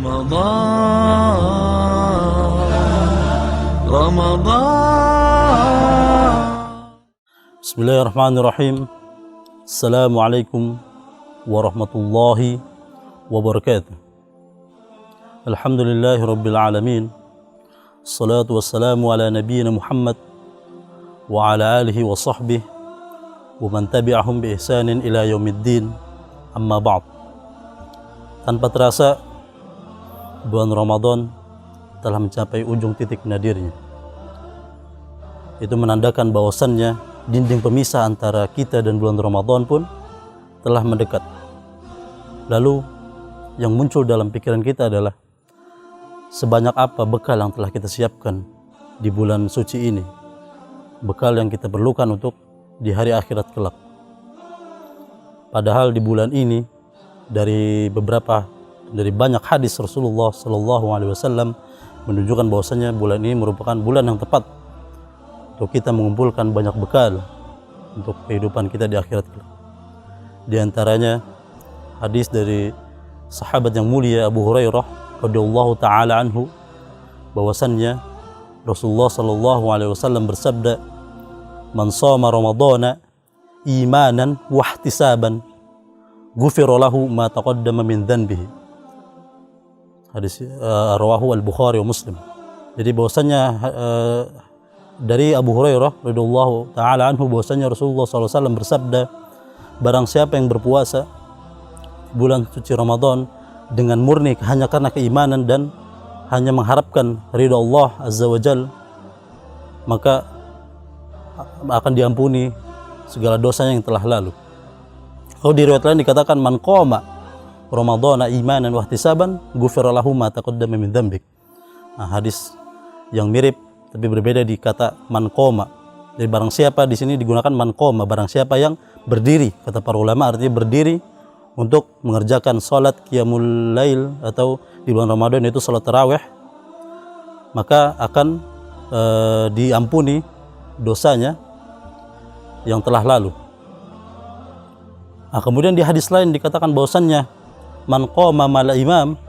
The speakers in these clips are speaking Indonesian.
رمضان بسم الله الرحمن الرحيم. السلام عليكم ورحمة الله وبركاته. الحمد لله رب العالمين. الصلاة والسلام على نبينا محمد وعلى آله وصحبه ومن تبعهم بإحسان إلى يوم الدين. Amma ba'd. Tanpa terasa bulan Ramadan telah mencapai ujung titik nadirnya. Itu menandakan bahwasannya dinding pemisah antara kita dan bulan Ramadan pun telah mendekat. Lalu yang muncul dalam pikiran kita adalah sebanyak apa bekal yang telah kita siapkan di bulan suci ini, bekal yang kita perlukan untuk di hari akhirat kelak. Padahal di bulan ini dari banyak hadis Rasulullah Sallallahu Alaihi Wasallam menunjukkan bahwasanya bulan ini merupakan bulan yang tepat untuk kita mengumpulkan banyak bekal untuk kehidupan kita di akhirat kelak. Di antaranya hadis dari sahabat yang mulia Abu Hurairah radhiyallahu taala anhu bahwasannya Rasulullah Sallallahu Alaihi Wasallam bersabda, "Man shoma Ramadhana imanan wahtisaban ghufira lahu ma taqaddama min dhanbihi." Hadis rawahu al-Bukhari wa Muslim. Jadi bahwasanya dari Abu Hurairah radhiyallahu taala anhu bahwasanya Rasulullah SAW bersabda, barang siapa yang berpuasa bulan suci Ramadan dengan murni hanya karena keimanan dan hanya mengharapkan ridha Allah Azza wa Jalla, maka akan diampuni segala dosanya yang telah lalu. Kalau di riwayat lain dikatakan man qoma Ramadhana imanan wa ihtisaban ghufira lahu ma taqaddama min dzambik. Nah, hadis yang mirip tapi berbeda di kata man qoma. Jadi barang siapa di sini digunakan man qoma, barang siapa yang berdiri, kata para ulama artinya berdiri untuk mengerjakan salat qiyamul lail atau di bulan Ramadan itu salat tarawih, maka akan diampuni dosanya yang telah lalu. Nah, kemudian di hadis lain dikatakan bahwasannya man qama ma'al imam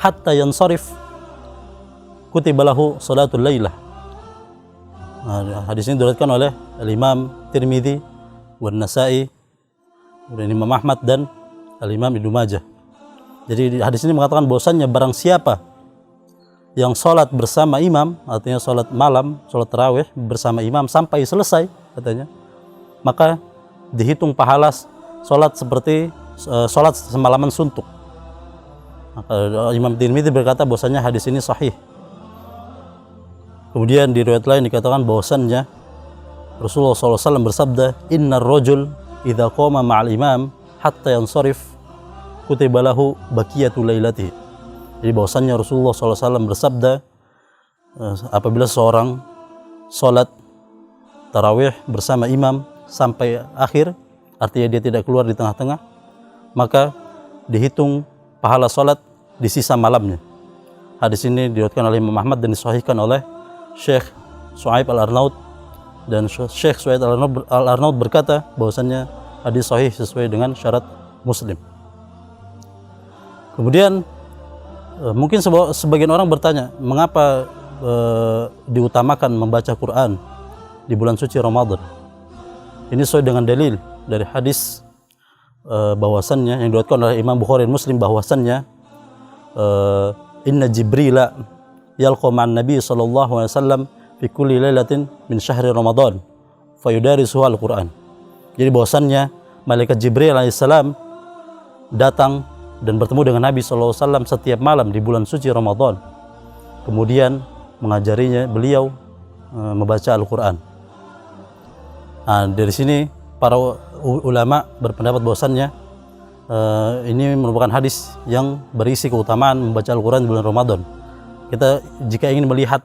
hatta yansarif kutiba lahu salatul lailah. Nah, hadis ini diriwayatkan oleh Al-Imam Tirmidzi wan Nasa'i dan Imam Ahmad dan Al-Imam Ibnu Majah. Jadi hadis ini mengatakan bahwasannya barang siapa yang salat bersama imam, artinya salat malam, salat tarawih bersama imam sampai selesai katanya, maka dihitung pahala sholat seperti sholat semalaman suntuk. Maka Imam Tirmidzi berkata bahwasanya hadis ini sahih. Kemudian di riwayat lain dikatakan bahwasannya Rasulullah SAW bersabda, innar rajul idza qama ma'al imam hatta yansarif kutiba lahu baqiyatul lailatihi. Jadi bahwasannya Rasulullah SAW bersabda, apabila seorang sholat tarawih bersama imam sampai akhir, artinya dia tidak keluar di tengah-tengah, maka dihitung pahala sholat di sisa malamnya. Hadis ini diriwayatkan oleh Imam Ahmad dan disahihkan oleh Syekh Shu'aib Al-Arnaud, dan Syekh Shu'aib Al-Arnaud berkata bahwasannya hadis sahih sesuai dengan syarat Muslim. Kemudian mungkin sebagian orang bertanya, mengapa diutamakan membaca Quran di bulan suci Ramadan? Ini sesuai dengan dalil dari hadis bahwasannya yang diriwayatkan oleh Imam Bukhari dan Muslim bahwasannya inna Jibrila yalqa ma'an Nabi sallallahu alaihi wasallam fi kulli lailatin min syahri Ramadan fayudarisuhu al-Quran. Jadi bahwasannya malaikat Jibril alaihissalam datang dan bertemu dengan Nabi sallallahu alaihi wasallam setiap malam di bulan suci Ramadan, kemudian mengajarinya beliau membaca Al-Quran. Nah, dari sini para ulama berpendapat bahwasannya ini merupakan hadis yang berisi keutamaan membaca Al-Quran di bulan Ramadan. Kita jika ingin melihat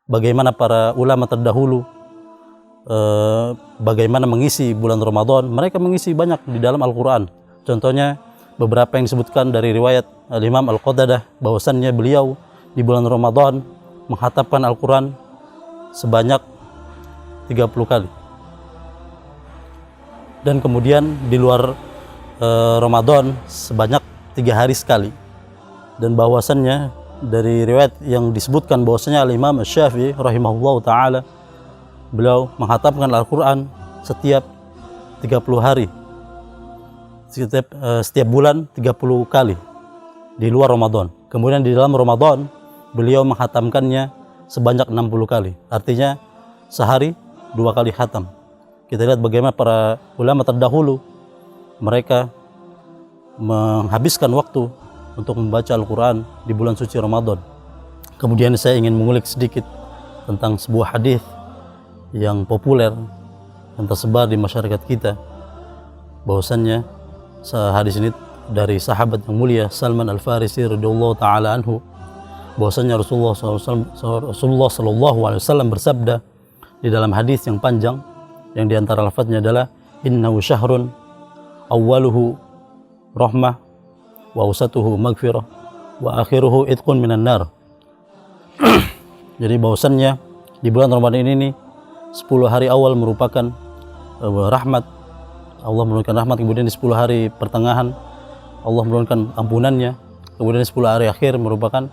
bagaimana para ulama terdahulu bagaimana mengisi bulan Ramadan, mereka mengisi banyak di dalam Al-Quran. Contohnya beberapa yang disebutkan dari riwayat Al-Imam Al-Qatadah bahwasannya beliau di bulan Ramadan menghatamkan Al-Quran sebanyak 30 kali. Dan kemudian di luar Ramadan sebanyak 3 hari sekali. dan bahwasannya dari riwayat yang disebutkan bahwasanya Al-Imam Asy-Syafi'i rahimahullahu taala beliau menghatamkan Al-Qur'an setiap 30 hari. Setiap bulan 30 kali di luar Ramadan. Kemudian di dalam Ramadan beliau menghatamkannya sebanyak 60 kali. Artinya sehari 2 kali khatam. Kita lihat bagaimana para ulama terdahulu mereka menghabiskan waktu untuk membaca Al-Quran di bulan suci Ramadan. Kemudian saya ingin mengulik sedikit tentang sebuah hadis yang populer yang tersebar di masyarakat kita, bahwasannya hadis ini dari sahabat yang mulia Salman Al-Farisi radhiyallahu taala anhu, bahwasannya Rasulullah sallallahu alaihi wasallam bersabda di dalam hadis yang panjang yang diantara lafadznya adalah innahu syahrun awwaluhu rahmah wa awsatuhu maghfirah wa akhiruhu itqun minan nar. Jadi bahwasannya di bulan Ramadan ini 10 hari awal merupakan rahmat, Allah menurunkan rahmat, kemudian di 10 hari pertengahan Allah menurunkan ampunannya, kemudian di 10 hari akhir merupakan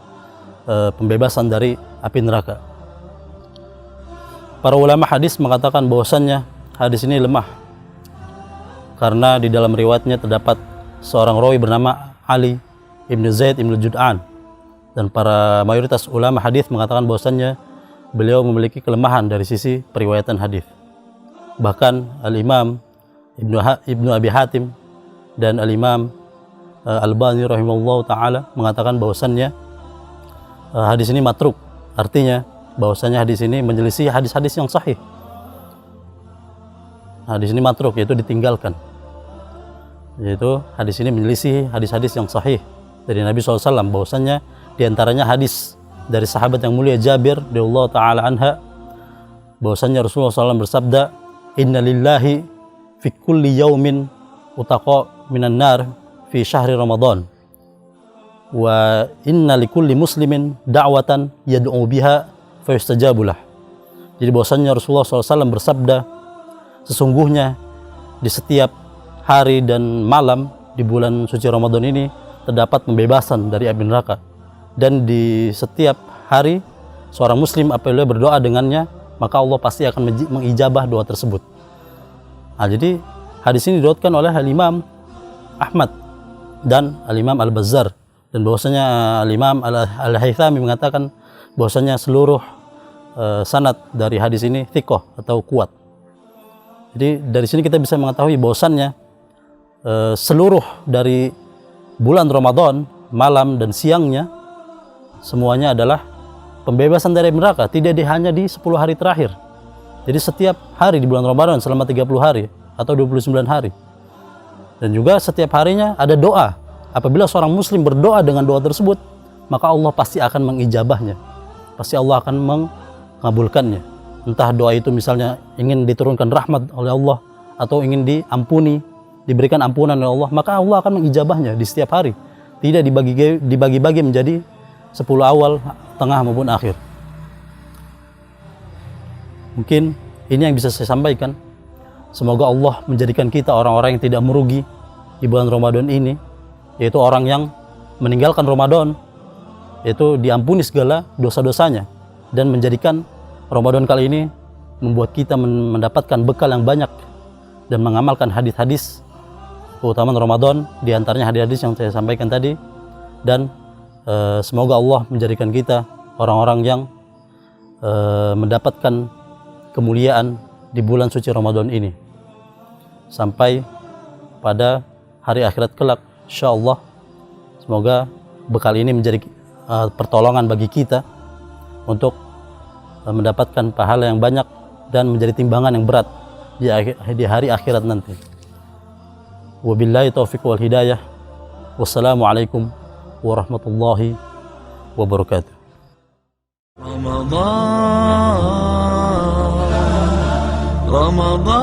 pembebasan dari api neraka. Para ulama hadis mengatakan bahwasannya hadis ini lemah karena di dalam riwayatnya terdapat seorang rawi bernama Ali ibn Zaid ibn Jud'an, dan para mayoritas ulama hadis mengatakan bahwasannya beliau memiliki kelemahan dari sisi periwayatan hadis. Bahkan Al-Imam Ibnu Abi Hatim dan Al-Imam Al-Albani rahimahullah ta'ala mengatakan bahwasannya hadis ini matruk, artinya bahwasannya hadis ini menyelisih hadis-hadis yang sahih. Hadis ini matruk, yaitu ditinggalkan, yaitu hadis ini menyelisih hadis-hadis yang sahih dari Nabi SAW. Bahwasannya diantaranya hadis dari sahabat yang mulia Jabir radhiyallahu ta'ala anha, bahwasannya Rasulullah SAW bersabda, inna lillahi fi kulli yaumin utaqa minan nar fi syahri Ramadan wa inna likulli muslimin da'watan yad'u biha fayustajabulah. Jadi bahwasannya Rasulullah SAW bersabda, sesungguhnya di setiap hari dan malam di bulan suci Ramadan ini terdapat pembebasan dari api neraka, dan di setiap hari seorang muslim apabila berdoa dengannya maka Allah pasti akan mengijabah doa tersebut. Nah, jadi hadis ini diriwayatkan oleh Al-Imam Ahmad dan Al-Imam Al-Bazzar, dan bahwasanya Al-Imam Al-Haythami mengatakan bahwasanya seluruh sanad dari hadis ini thiqah atau kuat. Jadi dari sini kita bisa mengetahui bahwasannya seluruh dari bulan Ramadan, malam dan siangnya semuanya adalah pembebasan dari neraka, tidak hanya di 10 hari terakhir. Jadi setiap hari di bulan Ramadan selama 30 hari atau 29 hari. Dan juga setiap harinya ada doa. Apabila seorang muslim berdoa dengan doa tersebut, maka Allah pasti akan mengijabahnya. Pasti Allah akan mengabulkannya. Entah doa itu misalnya ingin diturunkan rahmat oleh Allah atau ingin diampuni, diberikan ampunan oleh Allah, maka Allah akan mengijabahnya di setiap hari. Tidak dibagi-bagi menjadi 10 awal, tengah maupun akhir. Mungkin ini yang bisa saya sampaikan. Semoga Allah menjadikan kita orang-orang yang tidak merugi di bulan Ramadan ini, yaitu orang yang meninggalkan Ramadan, yaitu diampuni segala dosa-dosanya, dan menjadikan Ramadan kali ini membuat kita mendapatkan bekal yang banyak dan mengamalkan hadis-hadis keutamaan Ramadan, diantaranya hadis-hadis yang saya sampaikan tadi. Dan semoga Allah menjadikan kita orang-orang yang mendapatkan kemuliaan di bulan suci Ramadan ini sampai pada hari akhirat kelak, insyaallah. Semoga bekal ini menjadi pertolongan bagi kita untuk mendapatkan pahala yang banyak dan menjadi timbangan yang berat di hari akhirat nanti. Wabillahi taufiq wal hidayah. Wassalamualaikum warahmatullahi wabarakatuh. Ramadan